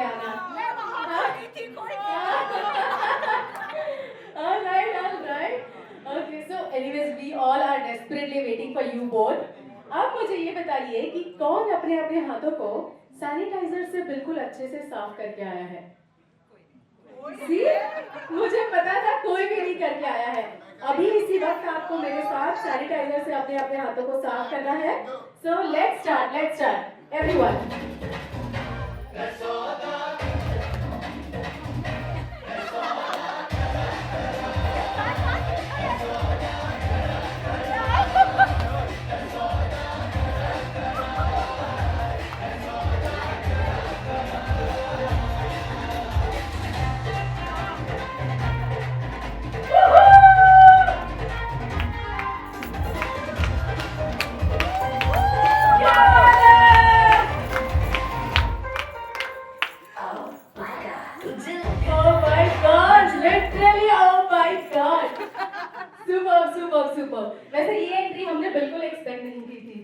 पहले आना। All right. Okay, so anyways, we all are desperately waiting for you both. आप मुझे ये बताइए कि कौन अपने अपने हाथों को सैनिटाइजर से बिल्कुल अच्छे से साफ करके आया है? See? मुझे पता था कोई भी नहीं करके आया है। अभी इसी वक्त आपको मेरे साथ सैनिटाइजर से अपने अपने हाथों को साफ करना है। So let's start, everyone. Super. वैसे ये एंट्री हमने बिल्कुल एक्सपेक्ट नहीं की थी।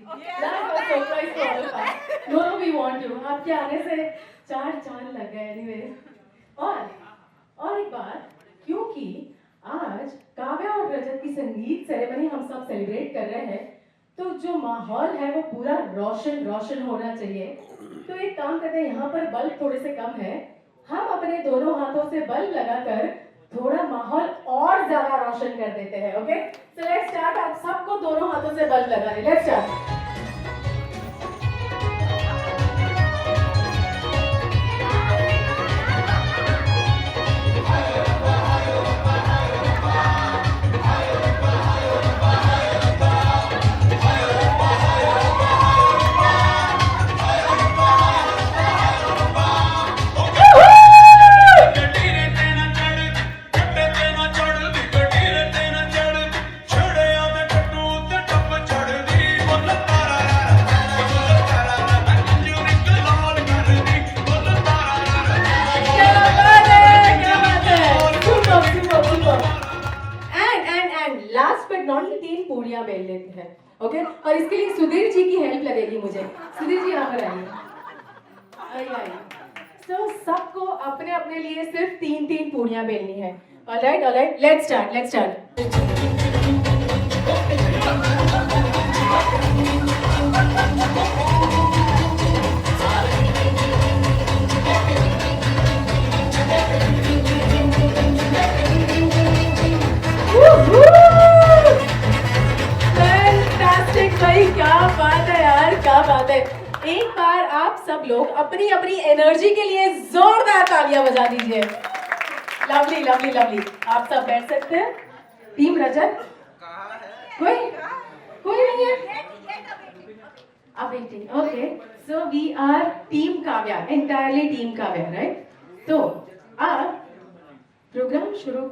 That was surprise for all of us. No, we want you. आपके आने से 4 चांद लग गए anyway. और एक बात, क्योंकि आज काव्या और रजत की संगीत सेरेमनी हम सब सेलिब्रेट कर रहे हैं, तो जो माहौल है वो पूरा रोशन होना चाहिए। तो एक काम करते हैं, यहाँ पर बल्ब थोड़े से कम है, हम अपने दोनों हाथों से बल्ब लगाकर थोड़ा माहौल और ज्यादा रोशन कर देते हैं। Okay, so let's start. आप सबको दोनों हाथों से बल्ब लगाने, लेट्स स्टार्ट। पूड़ियां बेल लेते हैं। ओके, और इसके लिए सुधीर जी की हेल्प लगेगी मुझे। सुधीर जी यहाँ पर आइए। तो सबको अपने अपने लिए सिर्फ 3 पूड़ियां बेलनी है। Alright, let's start. भाई क्या बात है यार, क्या बात है। एक बार आप सब लोग अपनी अपनी एनर्जी के लिए जोरदार तालियां बजा दीजिए। लवली। आप सब बैठ सकते हैं। टीम रजत कोई नहीं है। अब waiting. Okay, so we are team Kavya, entirely team Kavya, right? तो अब प्रोग्राम शुरू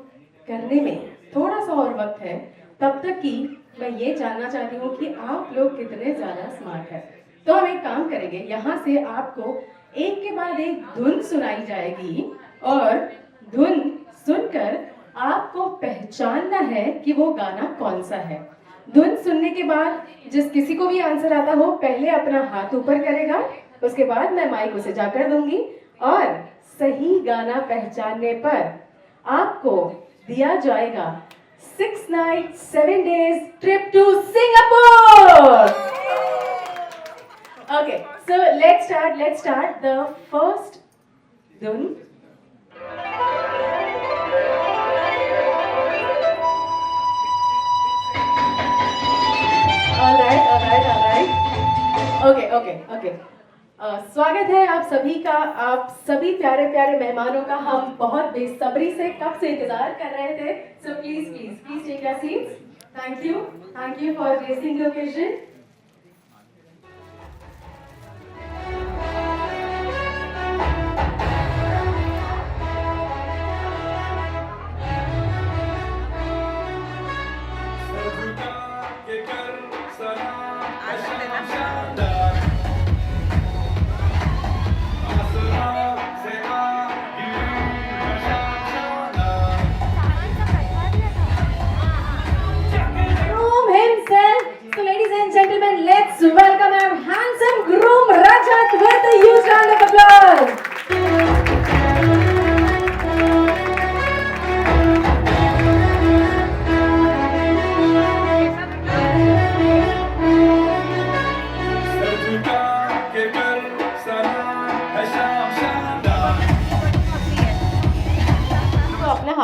करने में थोड़ा सा और वक्त है, तब तक कि मैं ये जानना चाहती हूँ कि आप लोग कितने ज्यादा स्मार्ट हैं। तो हम एक काम करेंगे, यहाँ से आपको एक के बाद एक धुन सुनाई जाएगी और धुन सुनकर आपको पहचानना है कि वो गाना कौन सा है। धुन सुनने के बाद जिस किसी को भी आंसर आता हो पहले अपना हाथ ऊपर करेगा, उसके बाद मैं माइक उसे जाकर दूंगी और सही गाना पहचानने पर आपको दिया जाएगा 6 nights, 7 days trip to Singapore. Okay, so let's start the first dhun. All right. Okay. स्वागत है आप सभी का, आप सभी प्यारे प्यारे मेहमानों का। हम बहुत बेसब्री से कब से इंतजार कर रहे थे। So please take your seats. Thank you for gracing the occasion.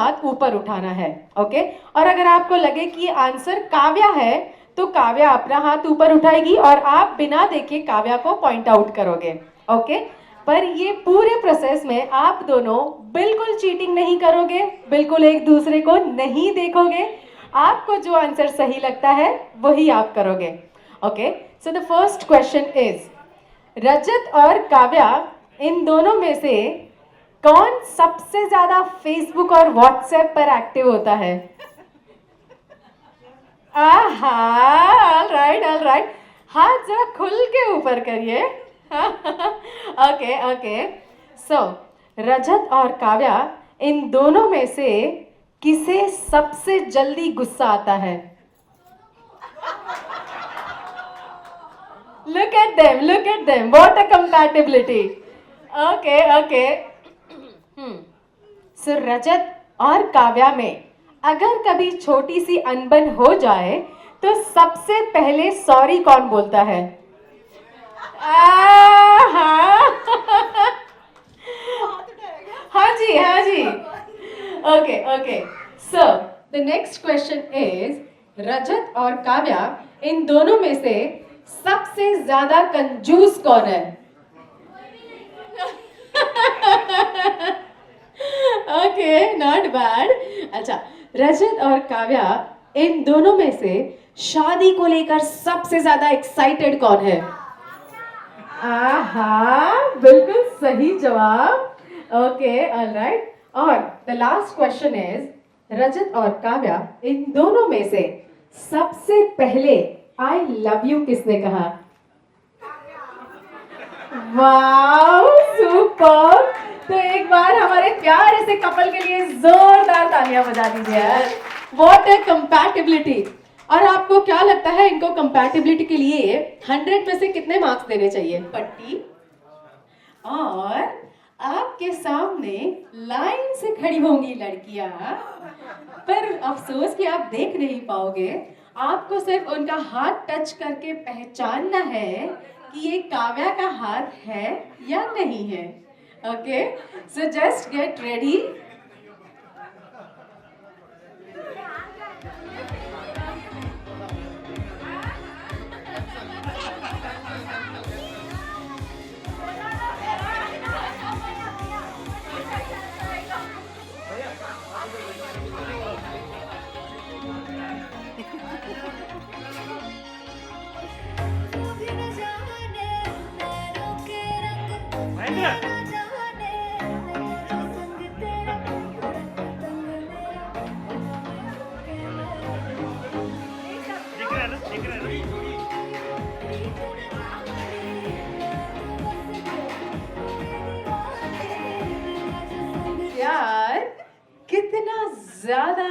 हाथ ऊपर उठाना है, ओके। और अगर आपको लगे कि आंसर काव्या है तो काव्या अपना हाथ ऊपर उठाएगी और आप बिना देखे काव्या को पॉइंट आउट करोगे, ओके। पर ये पूरे प्रोसेस में आप दोनों बिल्कुल चीटिंग नहीं करोगे, बिल्कुल एक दूसरे को नहीं देखोगे, आपको जो आंसर सही लगता है वही आप करोगे, okay. So the first question is, Rajat और काव्या इन दोनों में से कौन सबसे ज्यादा फेसबुक और व्हाट्सएप पर एक्टिव होता है? आहा, ऑल राइट, हाथ जरा खुल के ऊपर करिए। ओके ओके, सो रजत और काव्या इन दोनों में से किसे सबसे जल्दी गुस्सा आता है? Look at them, what a compatibility. Okay. So रजत और काव्या में अगर कभी छोटी सी अनबन हो जाए तो सबसे पहले सॉरी कौन बोलता है? हाँ जी। Okay, so the next question is, Rajat और काव्या इन दोनों में से सबसे ज्यादा कंजूस कौन है? Okay, not bad. अच्छा, रजत और काव्या इन दोनों में से शादी को लेकर सबसे ज्यादा एक्साइटेड कौन है? आहा, बिल्कुल सही जवाब। Okay, alright. और the last question is, Rajat और काव्या इन दोनों में से सबसे पहले आई लव यू किसने कहा? Wow, super. तो एक बार हमारे प्यारे से कपल के लिए जोरदार तालियां बजा दीजिए यार। What a compatibility. और आपको क्या लगता है इनको कंपैटिबिलिटी के लिए 100 में से कितने मार्क्स देने चाहिए? पट्टी। और आपके सामने लाइन से खड़ी होंगी लड़कियां, पर अफसोस कि आप देख नहीं पाओगे। आपको सिर्फ उनका हाथ टच करके पहचानना है कि ये काव्या का हाथ है या नहीं है, okay. So just get ready. यार कितना ज्यादा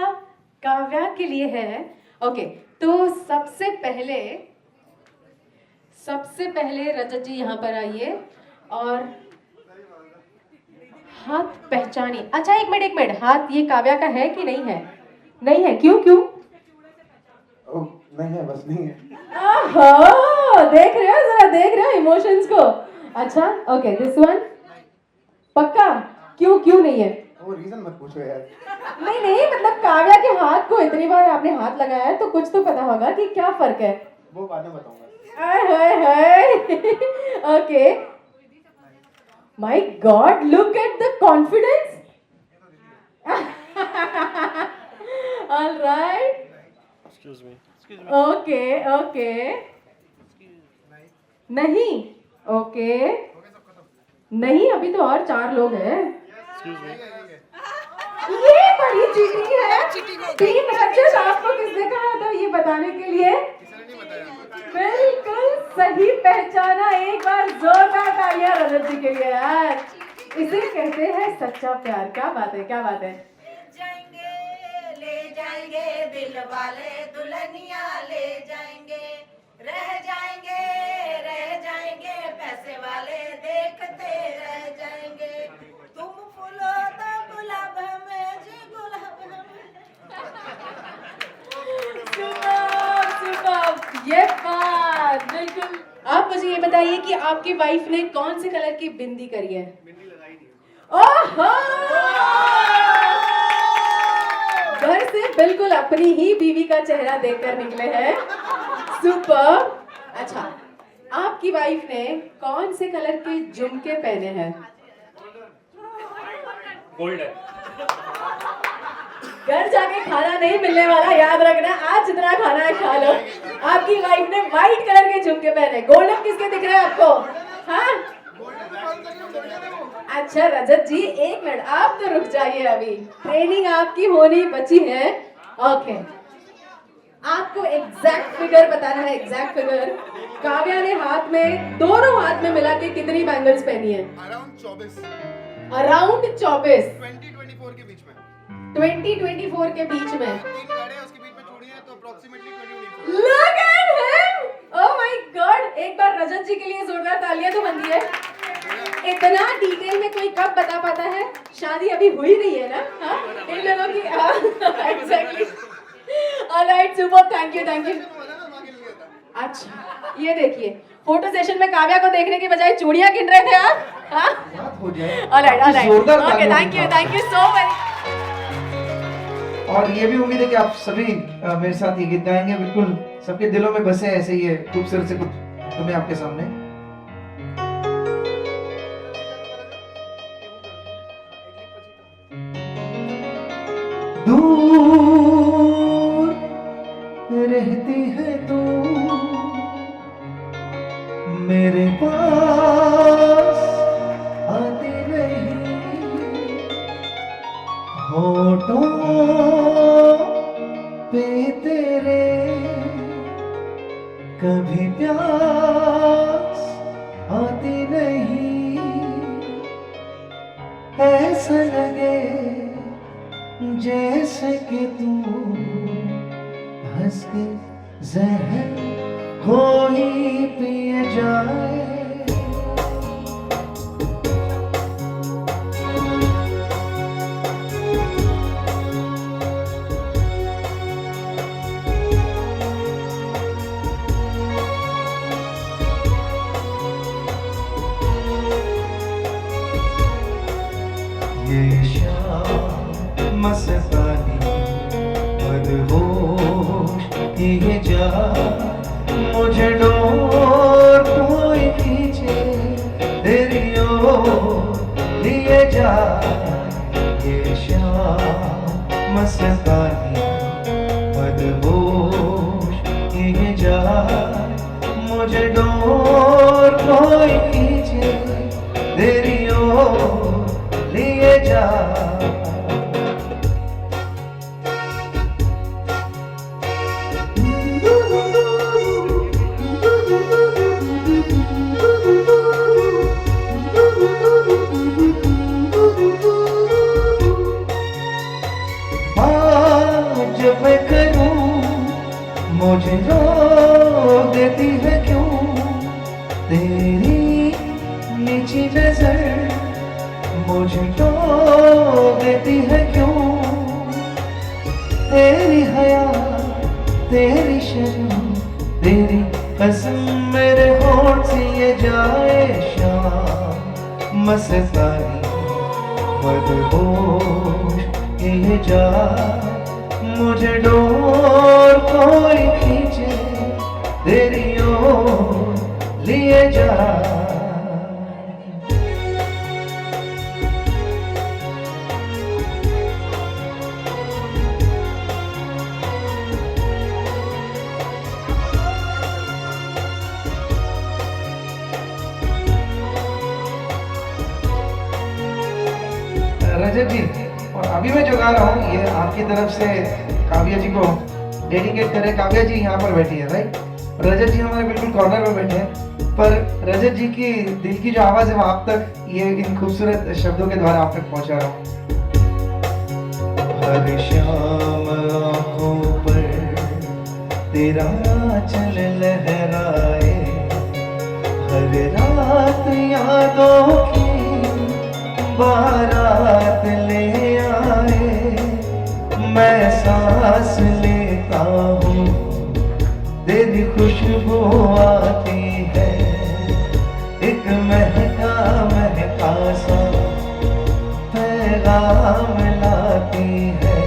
काव्या के लिए है। ओके, तो सबसे पहले रजत जी यहाँ पर आइए और हाथ पहचानिए। अच्छा, एक मिनट, हाथ ये काव्या का है कि नहीं है? नहीं है, क्यों? नहीं है, बस नहीं है। देख रहे हो इमोशंस को। अच्छा, ओके, दिस वन पक्का? क्यों नहीं है? वो रीजन मत पूछो यार। नहीं, मतलब काव्या के हाथ को इतनी बार आपने हाथ लगाया है तो कुछ तो पता होगा कि क्या फर्क है। वो बाद में बताऊंगा। Okay, my God, look at the confidence. Alright, Excuse me. Okay, नहीं, ओके, नहीं, अभी तो और 4 लोग हैं। Excuse me. ये बड़ी चीटिंग है। टीम रजत, आपको किसने कहा था ये बताने के लिए? बिल्कुल सही पहचाना। एक बार जोरदार तालियां रजत जी के लिए यार। इसे कहते हैं सच्चा प्यार। क्या बात है। ले जाएंगे दिल वाले, दुल्हनिया ले जाएंगे, रह जाएंगे पैसे वाले, देखते रह जाएंगे। तुम फूलो तो गुलाब में जी, गुलाब सुपर, ये बात बिल्कुल। आप मुझे ये बताइए कि आपकी वाइफ ने कौन से कलर की बिंदी करी है? ओहो, घर से बिल्कुल अपनी ही बीवी का चेहरा देखकर निकले हैं। सुपर। अच्छा, आपकी वाइफ ने कौन से कलर के झुमके पहने हैं? गोल्ड है। घर जाके खाना नहीं मिलने वाला, याद रखना। आज जितना खाना है खा लो। आपकी वाइफ ने व्हाइट कलर के झुमके पहने। गोल्डन किसके दिख रहे हैं आपको? हाँ, अच्छा रजत जी, एक मिनट, आप तो रुक जाइए, अभी ट्रेनिंग आपकी होनी बची है। ओके, आपको एग्जैक्ट फिगर बताना है। एग्जैक्ट फिगर काव्या ने हाथ में, दोनों हाथ में मिला के कितनी बैंगल्स पहनी है? अराउंड 24। अराउंड 24। 20-24 के बीच में। 20-24 के बीच में। 3 गाड़े हैं, उसके बीच में चूड़ी है, तो approximately 20-24। Look at him! Oh my God! एक बार रजत जी के लिए जोरदार तालियां तो बनती है। इतना डिटेल में कोई कब बता पाता है? शादी अभी हुई नहीं है ना? हाँ, इन लोगों की। Exactly. Alright, super. Thank you, thank you. अच्छा, ये देखिए, फोटो सेशन में काव्या को देखने के बजाय चूड़ियां गिन रहे थे आप? हाँ? बात हो जाए। Alright, alright. जोरदार Okay, तालियां thank you so much. और ये भी उम्मीद है कि आप सभी मेरे साथ ये गीत गाएंगे, बिल्कुल सबके दिलों में बसे ऐसे ही है खूबसूरत से कुछ तुम्हें आपके सामने। दूर रहती है तू मेरे पास आती नहीं, होठों पे तेरे कभी प्यास आती नहीं, ऐसा लगे जैसे कि तू हंस के जहर कोई पिए जाए। ये शाम मस्तानी मदहोश ये जा, मुझे डोर कोई खींचे तेरी ओर लिए जा। ये शाम मस्तानी मदहोश ये जा, मुझे डोर कोई खींचे तेरी ओर लिए जा। जब मैं करूं मुझे रोक देती है क्यों तेरी नीची नजर, मुझे टोक देती है क्यों तेरी हया तेरी शर्म तेरी कसम मेरे होठ से ये जाए। शाम मस्तानी मदहोश ये जा, मुझे डोर कोई खींचे तेरी ओर लिए जा। रजत जी, और अभी मैं जो गा रहा हूँ ये आपकी तरफ से काव्या जी को डेडिकेट करे। काव्या जी यहाँ पर बैठी है, राइट? रजत जी हमारे बिल्कुल कॉर्नर में बैठे हैं, पर रजत जी की दिल की जो आवाज है वो आप तक ये इन खूबसूरत शब्दों के द्वारा आप तक पहुंचा रहा हूँ। हर शाम आँखों पर तेरा आंचल लहराए, हर रात यादों की बारात ले आए, मैं सांस लेता हूँ तेरी खुशबू आती है, एक महका महका सा पैगाम लाती है,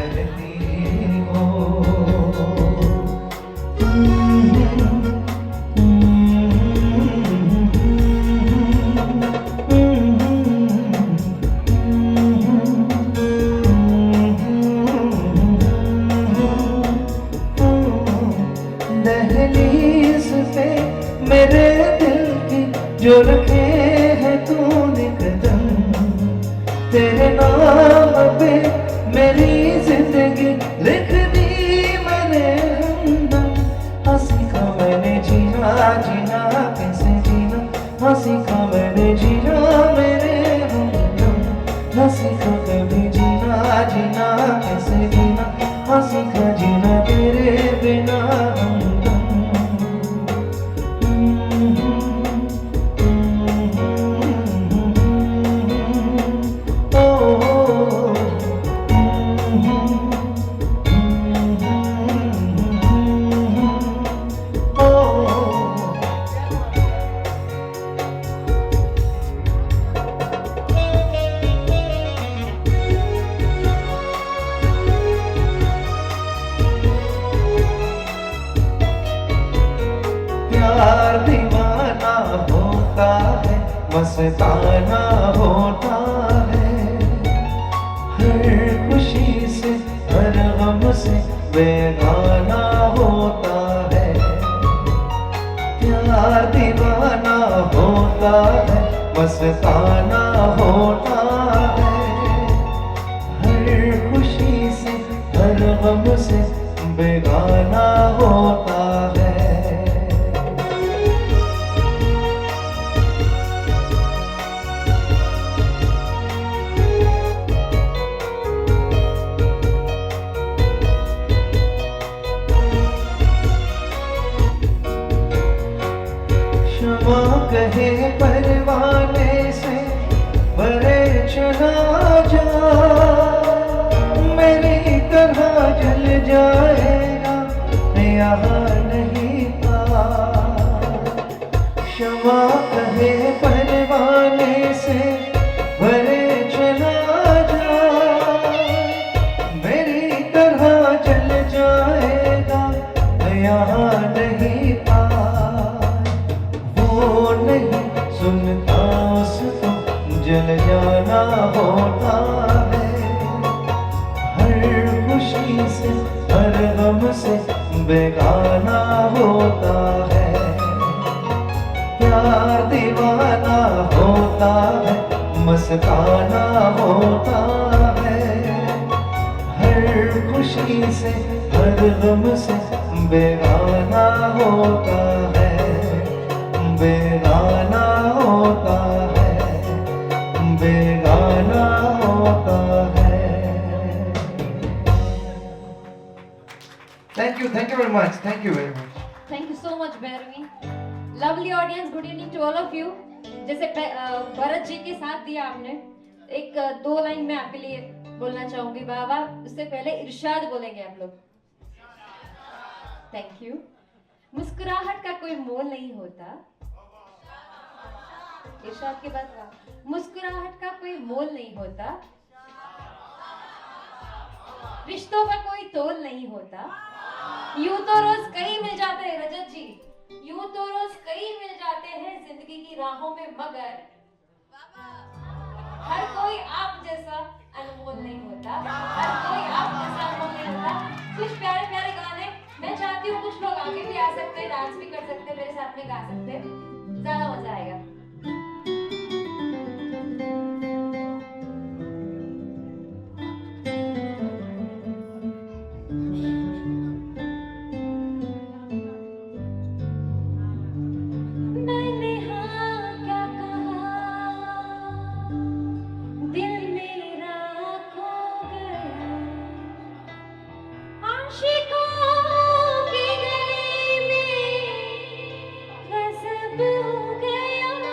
रहती हो। दहलीज पे मेरे दिल की जो रखे है तूने कदम, तेरे नाम पे मेरी जिंदगी लिख दी मैंने हमदम। हाँ सीखा मैंने जीना, जीना कैसे जीना, हाँ सीखा मैंने जीना मेरे हमदम। हाँ सीखा कभी जीना, जीना कैसे जीना, हाँ सीखा जीना तेरे बिना हमदम। प्यार दीवाना होता है, मस्ताना होता है, हर खुशी से हर गम से बेगाना होता है। प्यार दीवाना होता है, मस्ताना होता है, हर खुशी से हर गम से बेगाना होता है। क्षमा कहे परवाने से भरे चला जा, मेरी तरह जल जाएगा यहाँ नहीं था। क्षमा कहे परवाने से भरे चला जा, मेरी तरह जल जाएगा यहाँ नहीं था। वो नहीं सुनता उसको जल जाना होता है, हर खुशी से हर गम से बेगाना होता है। प्यार दीवाना होता है, मस्ताना होता है, हर खुशी से हर गम से बेगाना होता है, बेगाना होता है, बेगाना होता है। Thank you very much, thank you very much. Thank you so much, Bhairavi. Lovely audience, good evening to all of you. जैसे भरत जी के साथ दिया आपने, एक दो लाइन में आपके लिए बोलना चाहूंगी बाबा। उससे पहले इरशाद बोलेंगे आप लोग। Thank you. मुस्कुराहट का कोई मोल नहीं होता, इरशाद के बाद का मुस्कुराहट का कोई मोल नहीं होता, रिश्तों का कोई तोल नहीं होता। यूं तो रोज कई मिल जाते हैं रजत जी, यूं तो रोज कई मिल जाते हैं जिंदगी की राहों में, मगर हर कोई आप जैसा अनमोल नहीं होता, हर कोई आप जैसा अनमोल नहीं होता। कुछ प्यारे प्यारे गाने मैं चाहती हूँ कुछ लोग आगे भी आ सकते हैं, डांस भी कर सकते हैं, मेरे साथ में गा सकते हैं, ज्यादा मजा आएगा। हो गया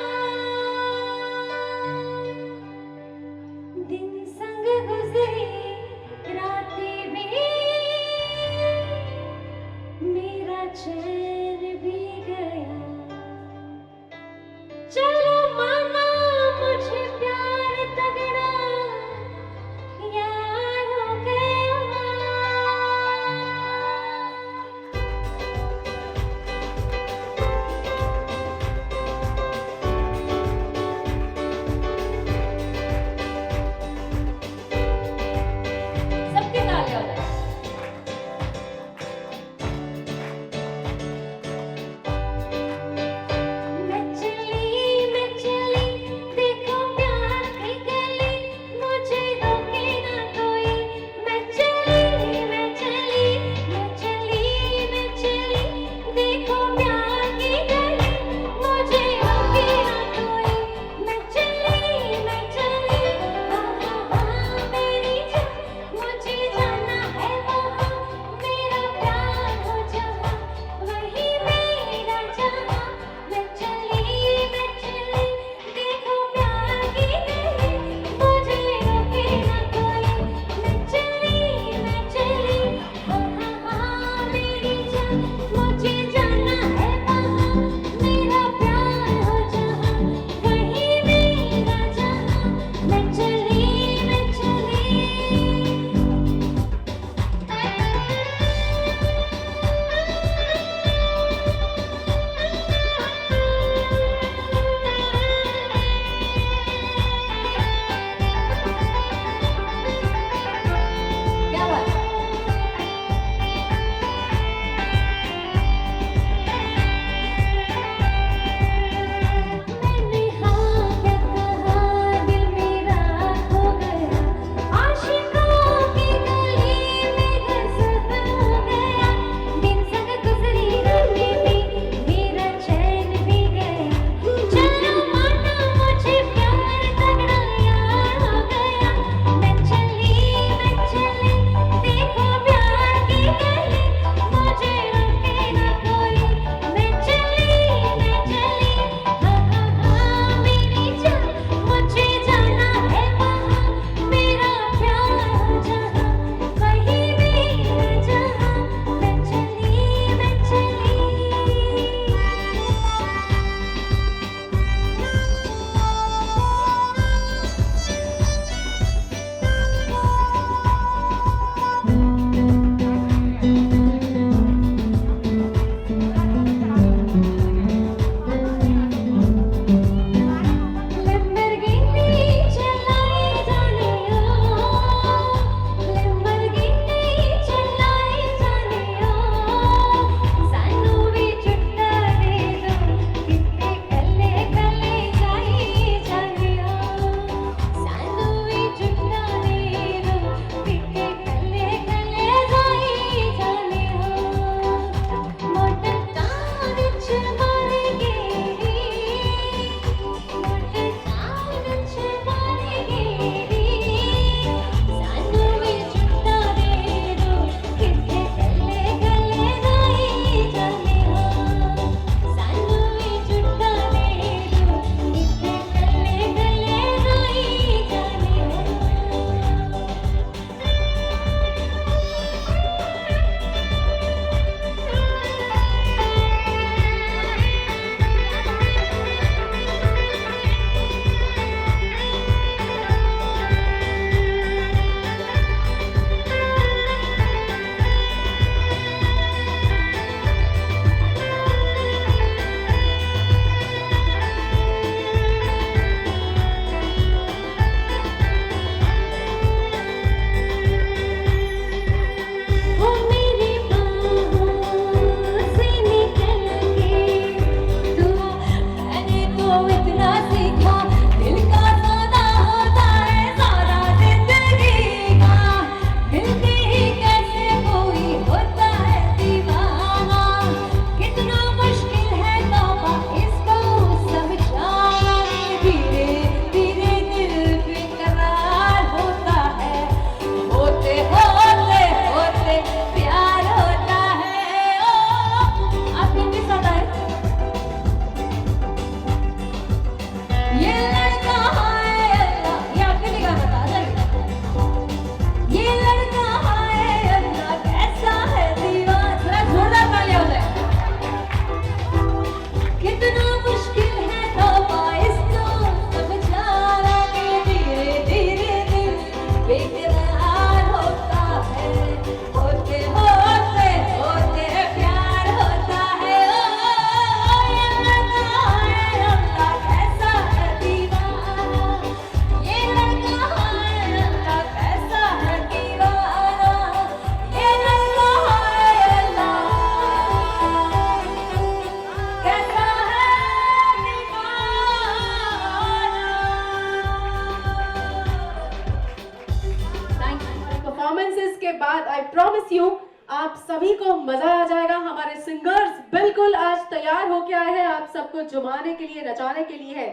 क्यों, आप सभी को मजा आ जाएगा। हमारे सिंगर्स बिल्कुल आज तैयार होके आए हैं आप सबको झुमाने के लिए, नचाने के लिए है।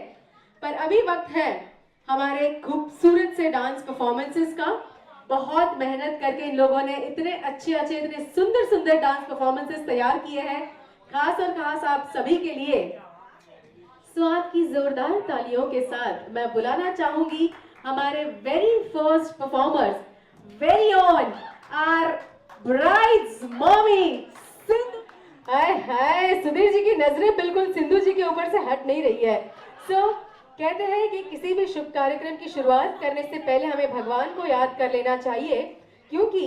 पर अभी वक्त है हमारे खूबसूरत से डांस परफॉर्मेंसेस का। बहुत मेहनत करके इन लोगों ने इतने अच्छे इतने सुंदर सुंदर डांस परफॉर्मेंसेस तैयार किए हैं, खास और खास आप सभी के लिए। सो आपकी जोरदार तालियों के साथ मैं बुलाना चाहूंगी हमारे very first performers, very own our bride's mommy Sindhu. Hi Sudhir ji की नजरें बिल्कुल सिंधु जी के ऊपर से हट नहीं रही है। सो कहते हैं कि किसी भी शुभ कार्यक्रम की शुरुआत करने से पहले हमें भगवान को याद कर लेना चाहिए, क्योंकि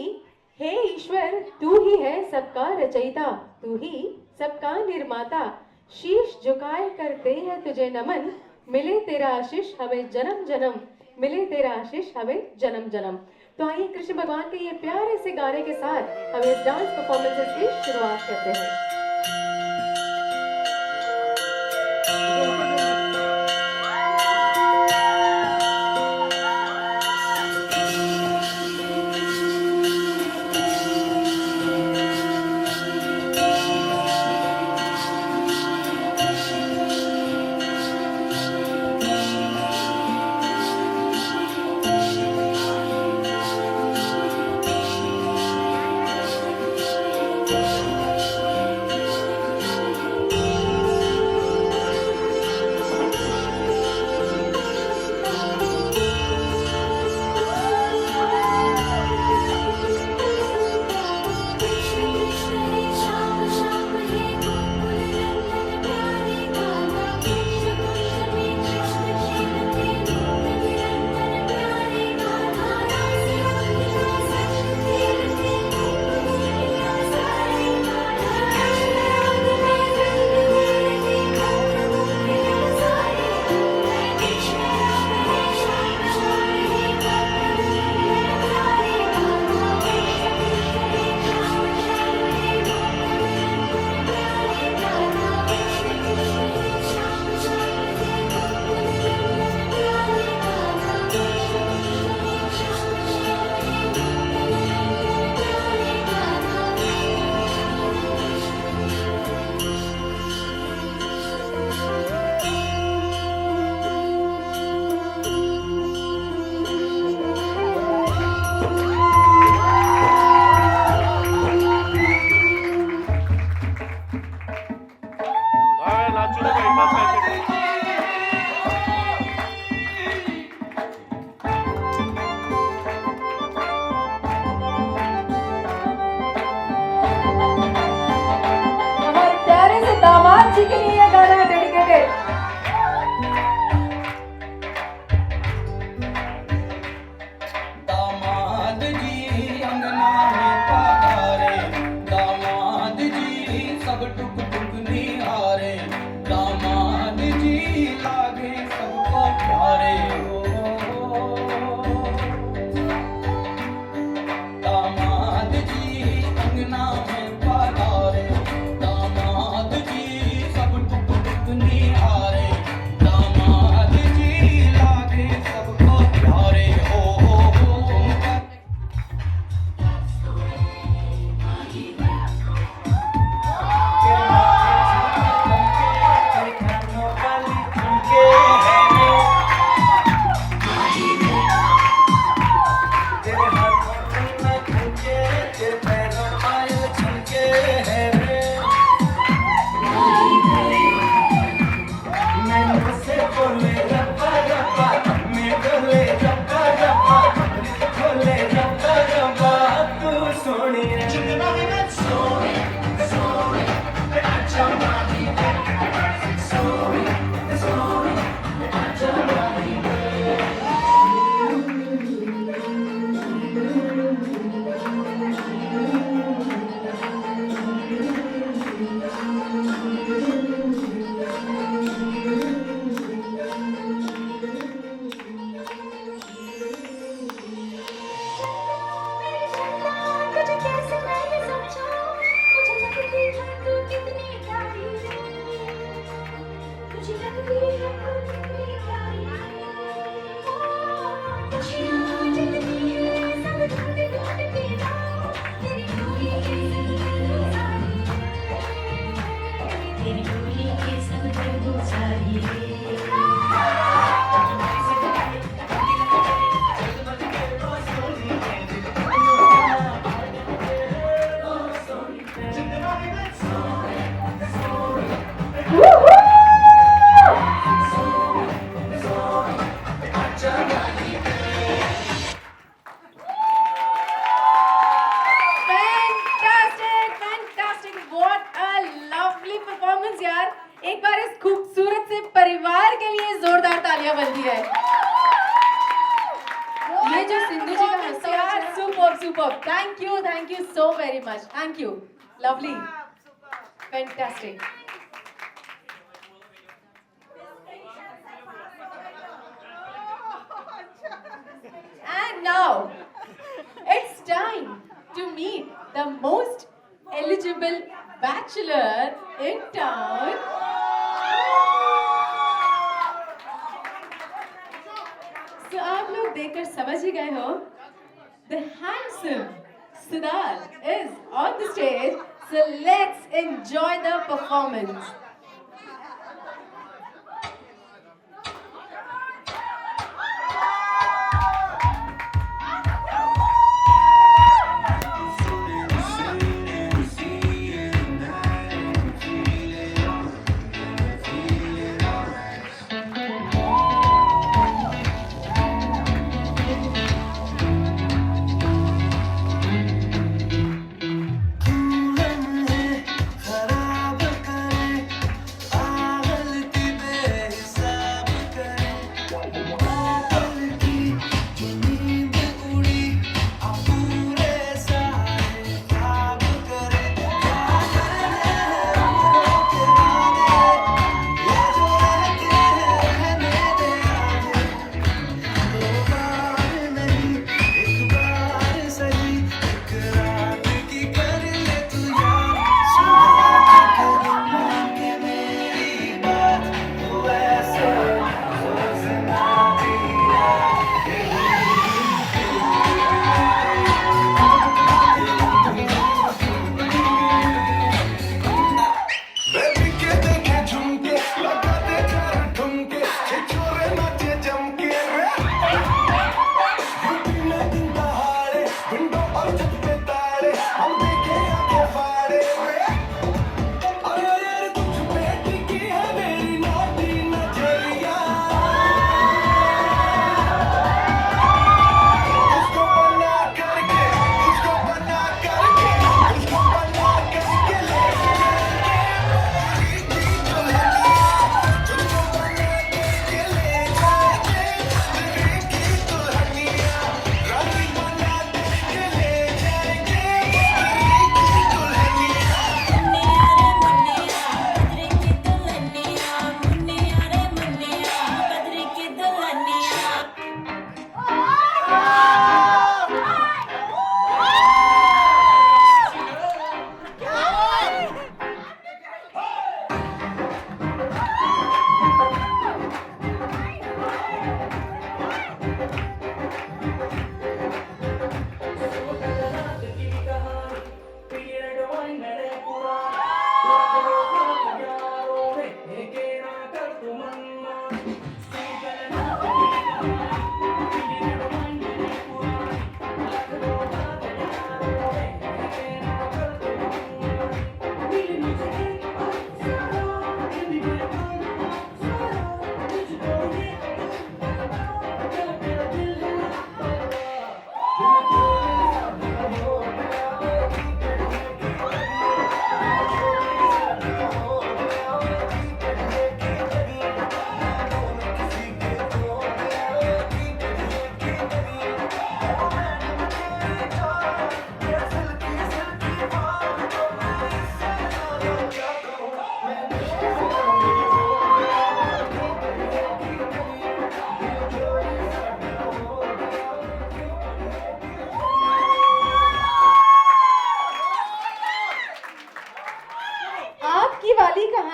हे ईश्वर तू ही है सबका रचयिता, तू ही सबका निर्माता। शीश झुकाए करते हैं तुझे नमन, मिले तेरा आशीष हमें जन्म जन्म, मिले तेरा आशीष हमें जन्म जन्म। तो आइए कृष्ण भगवान के ये प्यारे से गाने के साथ हम इस डांस परफॉर्मेंसेस की शुरुआत करते हैं। दामाद जी के लिए ये गाना है डेडिकेटेड। दामाद जी अंगना में पधारे, दामाद जी सब टुक टुक निहारे, दामाद जी लागे सबको प्यारे हो। दामाद जी अंगना में पधारे, दामाद जी सब टुक परफॉर्मेंस यार। एक बार इस खूबसूरत से परिवार के लिए जोरदार तालियां बनती है। ये जो सिंधु जी का हंसता यार, super. Thank you so very much. Thank you, lovely, fantastic. And now it's time to meet the most eligible bachelor in town. So आप लोग देखकर समझ ही गए हो, the handsome Siddharth is on the stage. So let's enjoy the performance.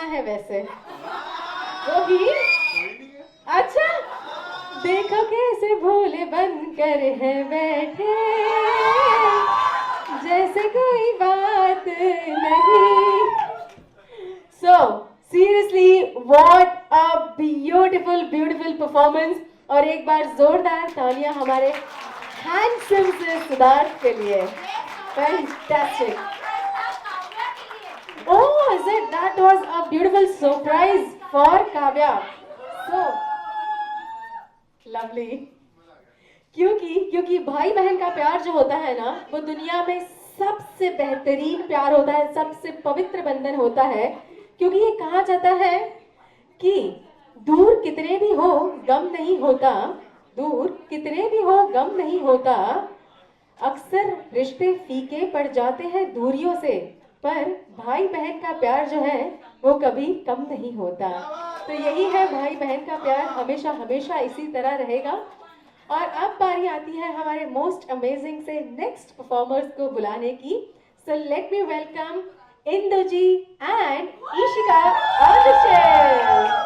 है वैसे वो भी अच्छा देखो कैसे भोले बनकर है बैठे जैसे कोई बात नहीं। So seriously what a beautiful performance और एक बार जोरदार तालियां हमारे हैंडसम से सिद्धार्थ के लिए। Fantastic. Oh, is it? That was a beautiful surprise for Kavya. So lovely. क्योंकि भाई बहन का प्यार जो होता है ना वो दुनिया में सबसे बेहतरीन प्यार होता है, सबसे पवित्र बंधन होता है क्योंकि ये कहा जाता है कि दूर कितने भी हो गम नहीं होता, दूर कितने भी हो गम नहीं होता, अक्सर रिश्ते फीके पड़ जाते हैं दूरियों से, पर भाई बहन का प्यार जो है वो कभी कम नहीं होता। तो यही है भाई बहन का प्यार, हमेशा हमेशा इसी तरह रहेगा। और अब बारी आती है हमारे मोस्ट अमेजिंग से नेक्स्ट परफॉर्मर्स को बुलाने की। So let me welcome Indu ji and Ishika on the stage.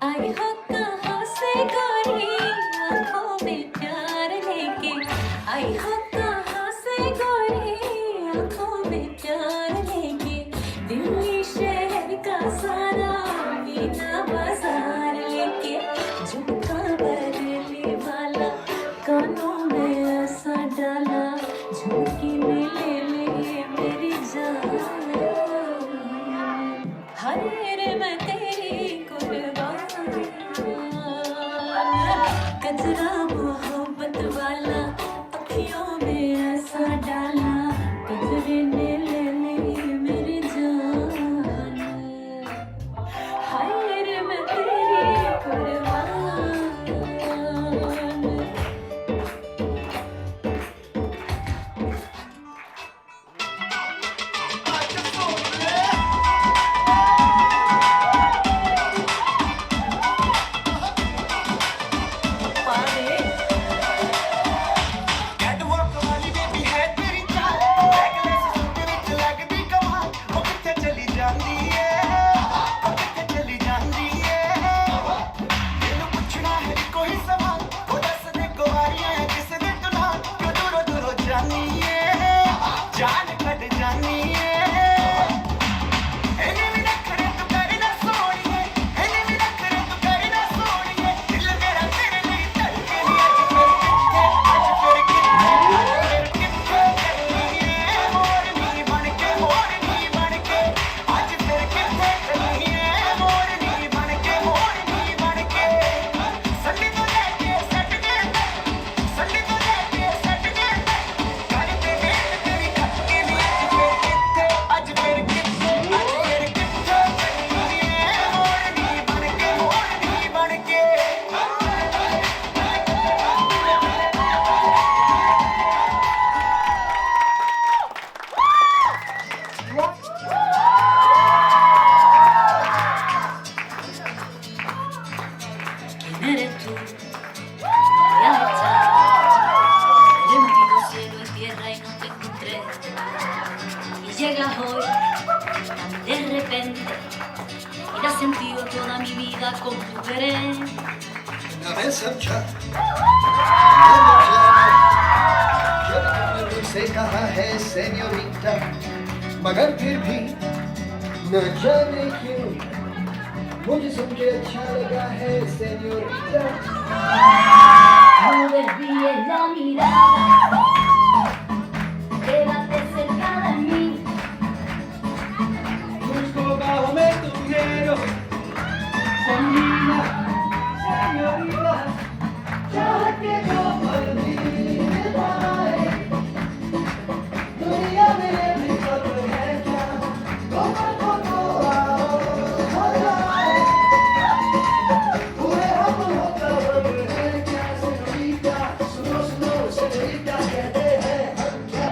आई हो कहाँ से गोरी आँखों में प्यार लेके, आई हो कहाँ से गोरी आँखों में प्यार लेके, दिल्ली शहर का सारा मीना बाजार लेके, झुमका बरेली वाला कानों में ऐसा डाला, झुमकी में ले ले मेरी जान, हाय रे मैं तेरी कुर्बान, कजरा मोहब्बत वाला अखियों में ऐसा डाला, कजरे ने ले ली मेरी जान, हाय रे मैं तेरी कुर्बान। ¿Quién eres tú? Ya está. He movido cielo y tierra y no te encontré. Y llegas hoy tan de repente y das sentido a toda mi vida con tu querer. ना मैं समझा जब तुमसे कहा है सेन्योरिटा, मगर फिर भी न जाने क्यों मुझे समझे अच्छा लगा है senorita. No desvíes la mirada, quédate cerca de mí. Busco bajo me tu quiero, Selena, señorita, चाहत के जो मर्जी निभाए, दुनिया में भी सब है क्या, कमर को तो आओ हो जाए, पूरे हम हो कबर है क्या सेनोरिटा, सुनो सुनो सेनोरिटा कहते हैं हम क्या।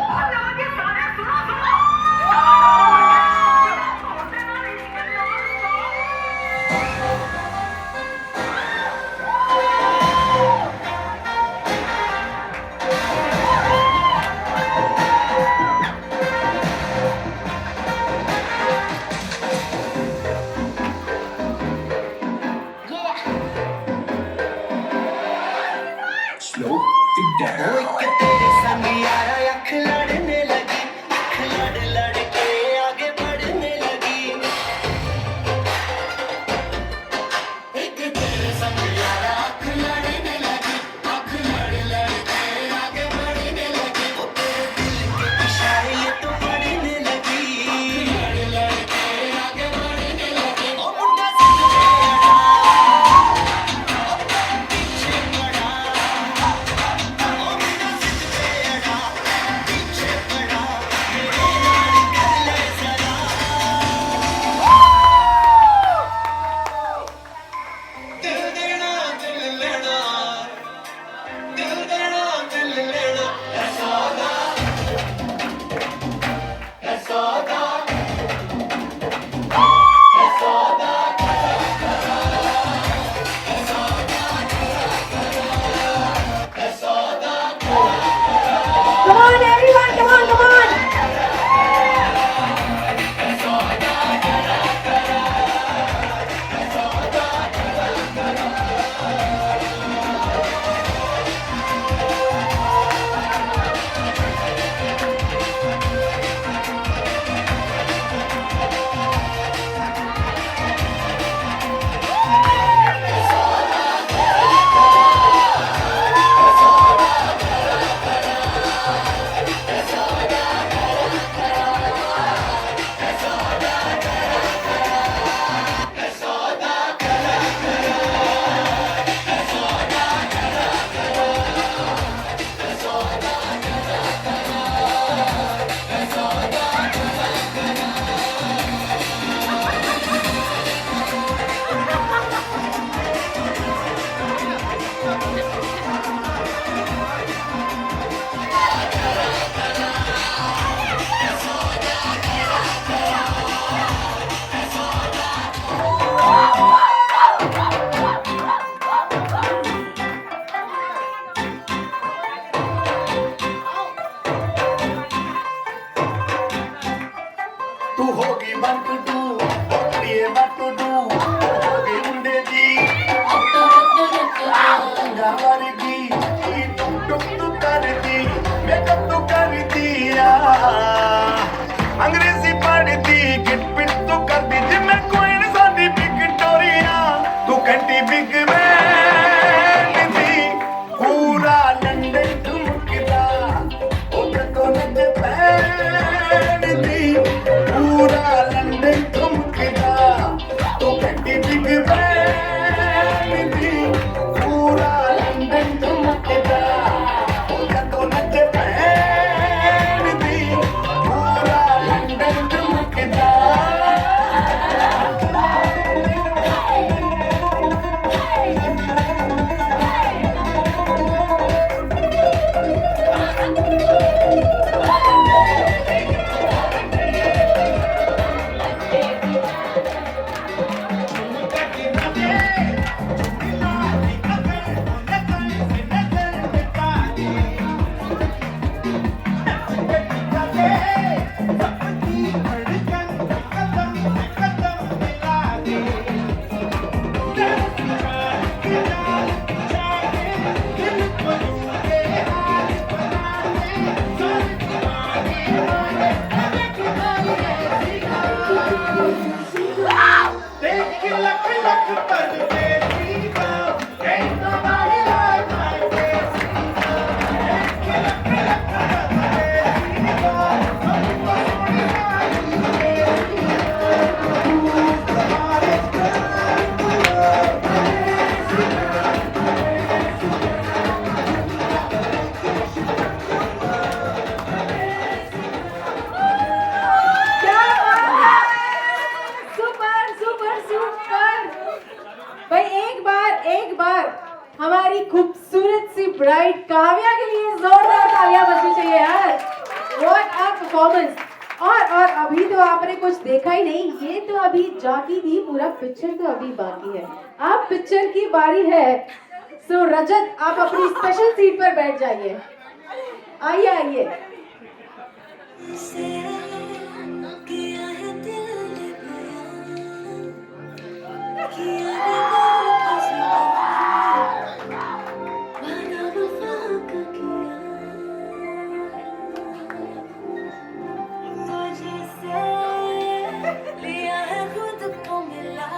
Slow it down. ओए तेरे संग यारा अख लड़ने लगी, अख लड़ लड़ के आगे बढ़ने लगी। एक तेरे संग यारा अख लड़ने लगी, अख लड़ लड़ के आगे बढ़ने लगी। ओ तेरे दिल के what to do, ये what to do, ये मुंडे जी, गावरगी, ये टुक टुक कर दी, मेकअप तो कर दिया, अंग्रेजी पढ़ती, किट पिट तो कर दी, जिम्मे कोई नहीं सादी विक्टोरिया, तू कंटी बिग मैन थी, पूरा लंदन ठुमकदा, ओके तो नच पैन थी, पूरा लंदन ठुमकदा, तू कंटी बिग मैन थी, पूरा लंदन ठुमकदा, ओके तो नच पैन थी, पूरा लंदन ठुमकदा. सुपर सुपर सुपर भाई एक बार हमारी खूबसूरत सी ब्राइड काव्या के लिए जोरदार तालियां बजनी चाहिए यार. What a performance. और अभी तो आपने कुछ देखा ही नहीं, ये तो अभी जाकी थी, पूरा पिक्चर तो अभी बाकी है. आप पिक्चर की बारी है. सो रजत आप अपनी स्पेशल सीट पर बैठ जाइए. आइए आइए. किया है दिल ने बयां, किया है वापस वादा वफा का किया, तुझसे लिया है खुद को मिला,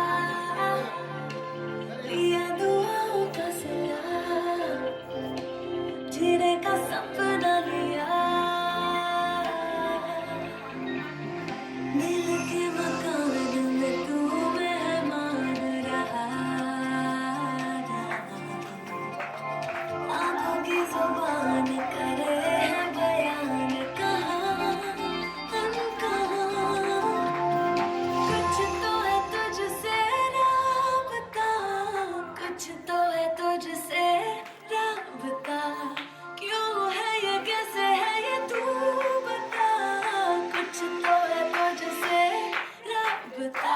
लिया दुआओं का सिला, जीने का सपना लिया, दिल के मकान में तू मेहमान रहा, आँखों की ज़ुबान करे है बयान, कहाँ हम कहाँ, कुछ तो है तुझसे राबता, कुछ तो है तुझसे राबता, क्यों है ये कैसे है ये तू बता, कुछ तो है तुझसे राबता.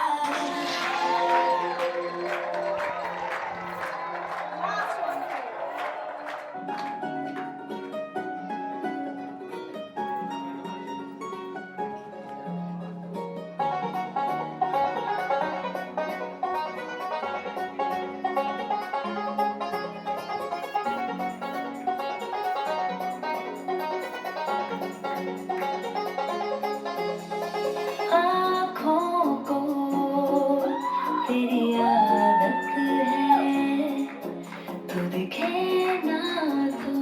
आँखों को तेरी आदत है, तू दिखे ना तो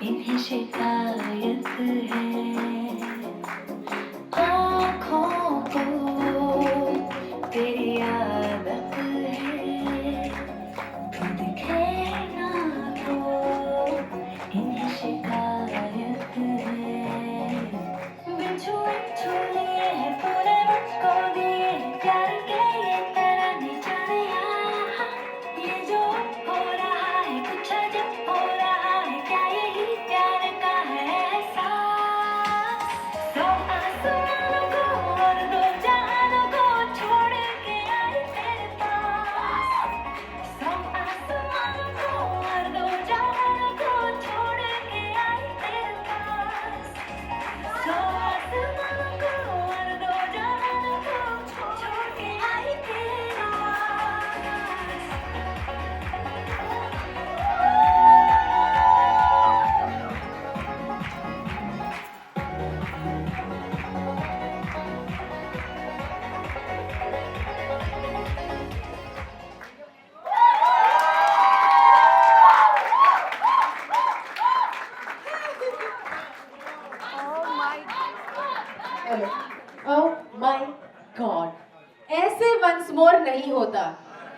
इन्हें शिकायत है. आँखों को तेरी आदत है, तू दिखे ना तो इन्हें शिकायत है. बिछुए छुए हैं पूरे मुझको दिए प्यार के ये तराने जाने यहाँ, ये जो हो रहा है कुछ अजब हो रहा है, क्या यही प्यार का है एहसास. ओह माय गॉड, ऐसे वंस मोर नहीं होता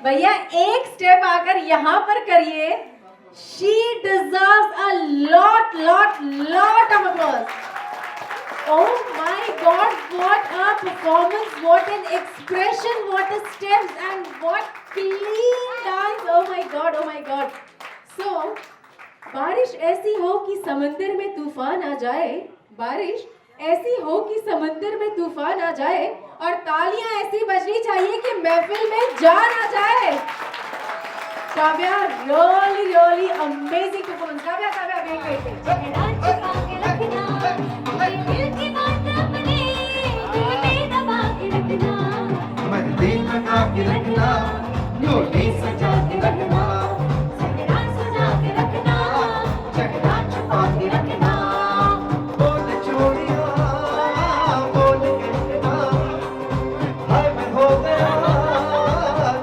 भैया, एक स्टेप आकर यहाँ पर करिए. She deserves a lot of applause. Oh my God, what a performance, what an expression, what a steps and what clean dance. Oh my God. So, बारिश ऐसी हो कि समंदर में तूफान आ जाए, बारिश ऐसी हो कि समंदर में तूफान आ जाए, और तालियां ऐसी बजनी चाहिए कि महफिल में जान आ जाए. Kavya, really amazing performance. Kavya, wait. चेहरा छुपा के रखना, दिल की बात अपने दिल में दबा के रखना, मैं दिल लगा के रखना, लोटी सजा के रखना, चेहरा सजा के रखना, चेहरा छुपा के रखना. बोल चोरिया, बोल कहना, हाय मैं हो गया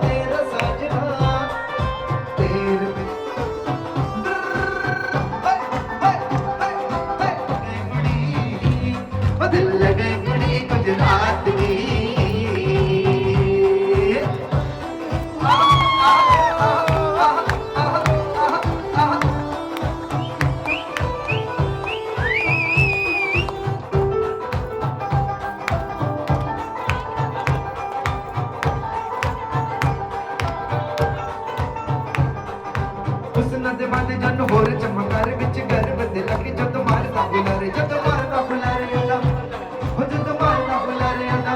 तेरा साजना, तेरे पे दिल लगे गुड़ी गुजरात की. हुस्न दे वाले जन होर चमकार विच गर्व दे लगे जद मारदा बुलारे आंदा, हो जद मारदा बुलारे आंदा.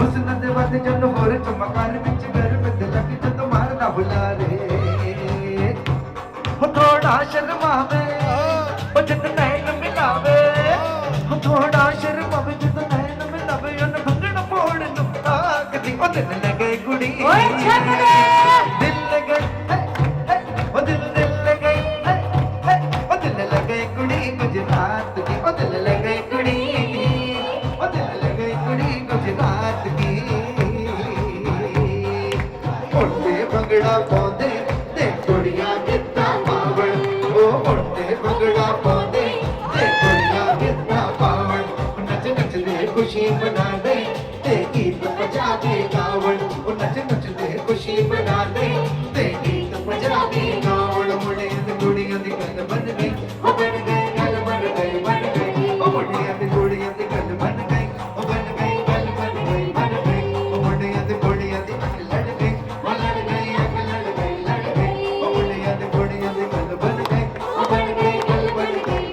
हुस्न दे वाले जन होर चमकार विच गर्व दे लगे जद मारदा बुलारे. हो थोड़ा शर्मावे ओ जद नैन मिलावे, हो थोड़ा शर्मावे जद नैन मिलावे, उन भंगड़ फोड़ नुक्ता कदी ओ दिल लगे कुड़ी, ओए छक दे. दिल लगे ओ दिल लगे, ओ दिल लगे कुड़ी गुजरात की, ओ दिल लगे कुड़ी, ओ दिल लगे कुड़ी गुजरात की. उड़ते भंगड़ा पाਉਂਦੇ ते कुड़ियां गिद्धा पावण, ओ उड़ते भंगड़ा पाਉਂਦੇ ते कुड़ियां गिद्धा पावण. नच दे खुशी मना दे ते गीत बजा दे गावण, ओ नच दे खुशी मना दे ते गीत बजा दे गावण. मुंडे ते कुड़ियां दी गल बन गई, ओ बन गई गल बन गई, ओ मुंडियां ते कुड़ियां दी गल बन गई, ओ बन गई गल बन गई, ओ मुंडियां ते कुड़ियां दी अग लड़ गई, ओ लड़ गई अग लड़ गई, ओ मुंडियां ते कुड़ियां दी गल बन गई, ओ बन गई गल बन गई.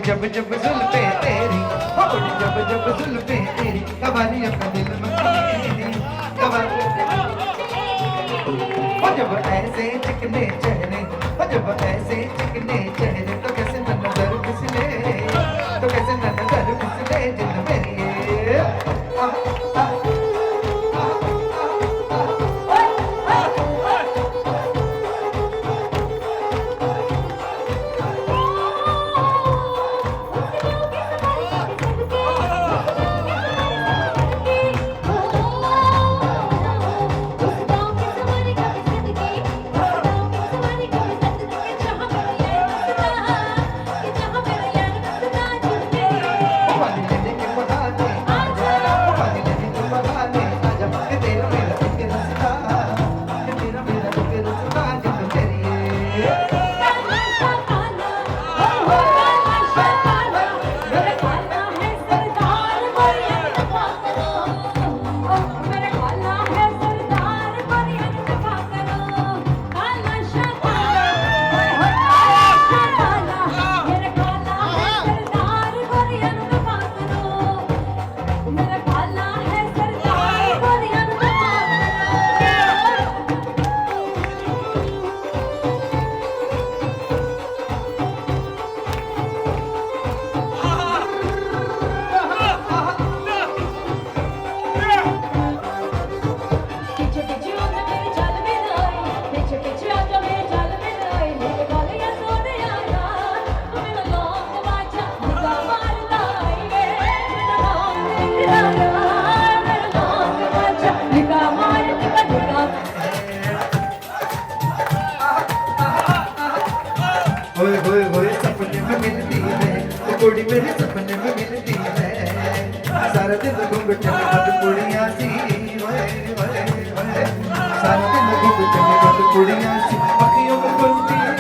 जब जब जुल्फे तेरी, हो उड़ी जब जब जुल्फे तेरी, कवाली अपना दिल मंगी, कवाली हो जब ऐसे चिकने चेहरे, हो जब ऐसे चिकने चेहरे, तो कैसे न नजर फिसले, तो कैसे न नजर फिसले जिन मेरी। होए सपने में मिलती है, वो कुड़ी मेरे सपने में मिलती है, सारा दिन घूंघट में बंद कुड़ियाँ सी, सारा दिन घूंघट में बंद कुड़ियाँ सी, अखियों में घुलती है।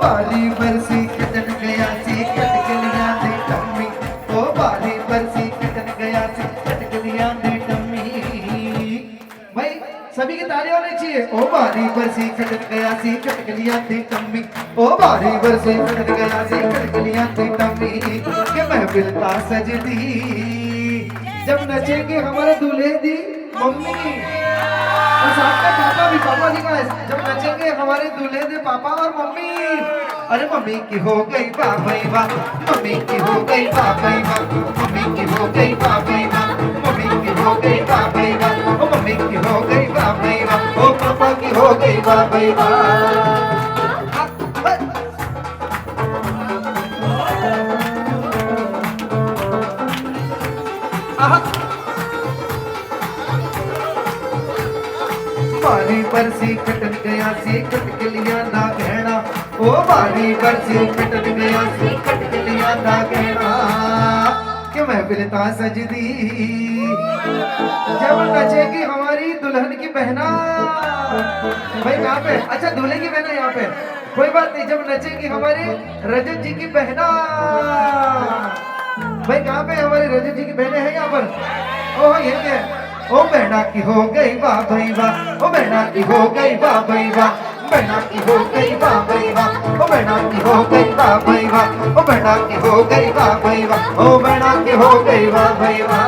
बाली बरसी कटन गया सी कटकलियां दे टम्मी, ओ बाली बरसी कटन गया सी कटकलियां दे टम्मी। भाई सभी की ताली होनी चाहिए। ओ बाली बरसी कटन गया सी कटकलियां दे टम्मी, ओ बाली बरसी कटन गया सी कटकलियां दे टम्मी, के महफिल का सजदी जब नचेंगे हमारे दूल्हे दी मम्मी और साथ में पापा भी, पापा जी का जब नचेंगे हमारे दूल्हे दे पापा और मम्मी। अरे मम्मी की हो गई वाह भाई वाह, मम्मी की हो गई वाह भाई वाह, मम्मी की हो गई वाह भाई वाह, मम्मी की हो गई वाह भाई वाह, ओ मम्मी की हो गई वाह भाई वाह, ओ पापा की हो गई वाह भाई वाह। बारी बरसी कटन गया सी कटकलियां ना कहना, ओ बारी बरसी कटन गया सी कटकलियां ना कहना, कि महफिल ता सजदी जब नचेगी हमारी दुल्हन की बहना। भाई कहाँ पे? अच्छा दूल्हे की बहना यहाँ पे, कोई बात नहीं। जब नचेगी हमारी रजत जी की बहना। भाई कहाँ पे हमारी रजत जी की बहनें हैं यहाँ पर? ओह ये क्या? ओ बहना की हो गई वाह भाई वाह, ओ बहना की हो गई वाह भाई वाह, बहना की हो गई वाह भाई वाह, ओ बहना की हो गई वाह भाई वाह, ओ बहना की हो गई वाह भाई वाह, ओ बहना की हो गई वाह भाई वाह।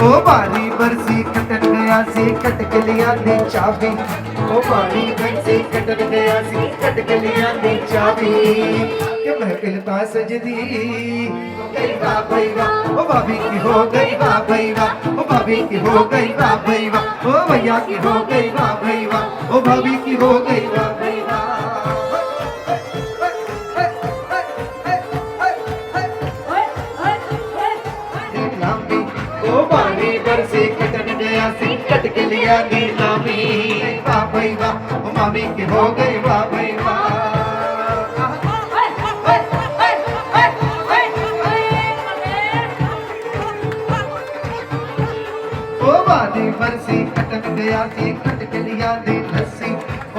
ओ बारी बरसी कटन गया सी कटकलियां दी चाबी, ओ बारी बरसी कटन गया सी कटकलियां दी चाबी, के महफिल ता सजदी गई वाह भाई वाह ओ भाभी की हो गई वाह भाई वाह ओ भाभी की हो गई वाह भाई वाह ओ भैया की हो गई वाह भाई वाह ओ भाभी की हो गई वाह भाई वाह नीलामी ओ पानी बरसे कटन गया सी कट के लिया नीलामी वाह भाई वाह ओ मामी की हो गई वाह भाई वाह ओ बाड़ी बरसी कटन गया सी कट के लिया दी लस्सी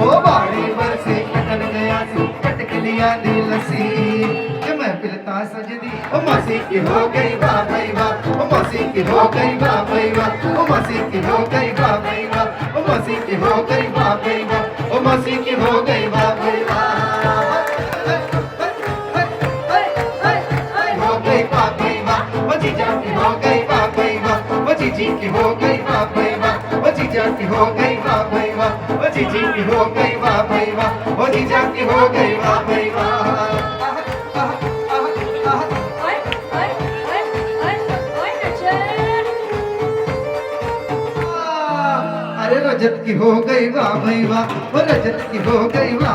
ओ बाड़ी बरसी कटन गया सी कट के लिया दी लस्सी के महफिल ता सजदी ओ मासी की हो गई वाह भाई वाह ओ मासी की हो गई वाह भाई वाह ओ मासी की हो गई वाह भाई वाह ओ मासी की हो गई वाह भाई वाह ओ मासी की हो गई वाह भाई वाह हो गई वाह भाई वाह ओ जीजा की हो गई वाह भाई वाह ओ जीजी की हो गई वाह भाई वाह ओ जीजा की हो गई वाह भाई वाह ओ जीजी की हो गई वाह भाई वाह ओ जीजा की हो गई वाह भाई वाह अरे रजत की हो गई वाह भाई वाह ओ रजत की हो गई वाह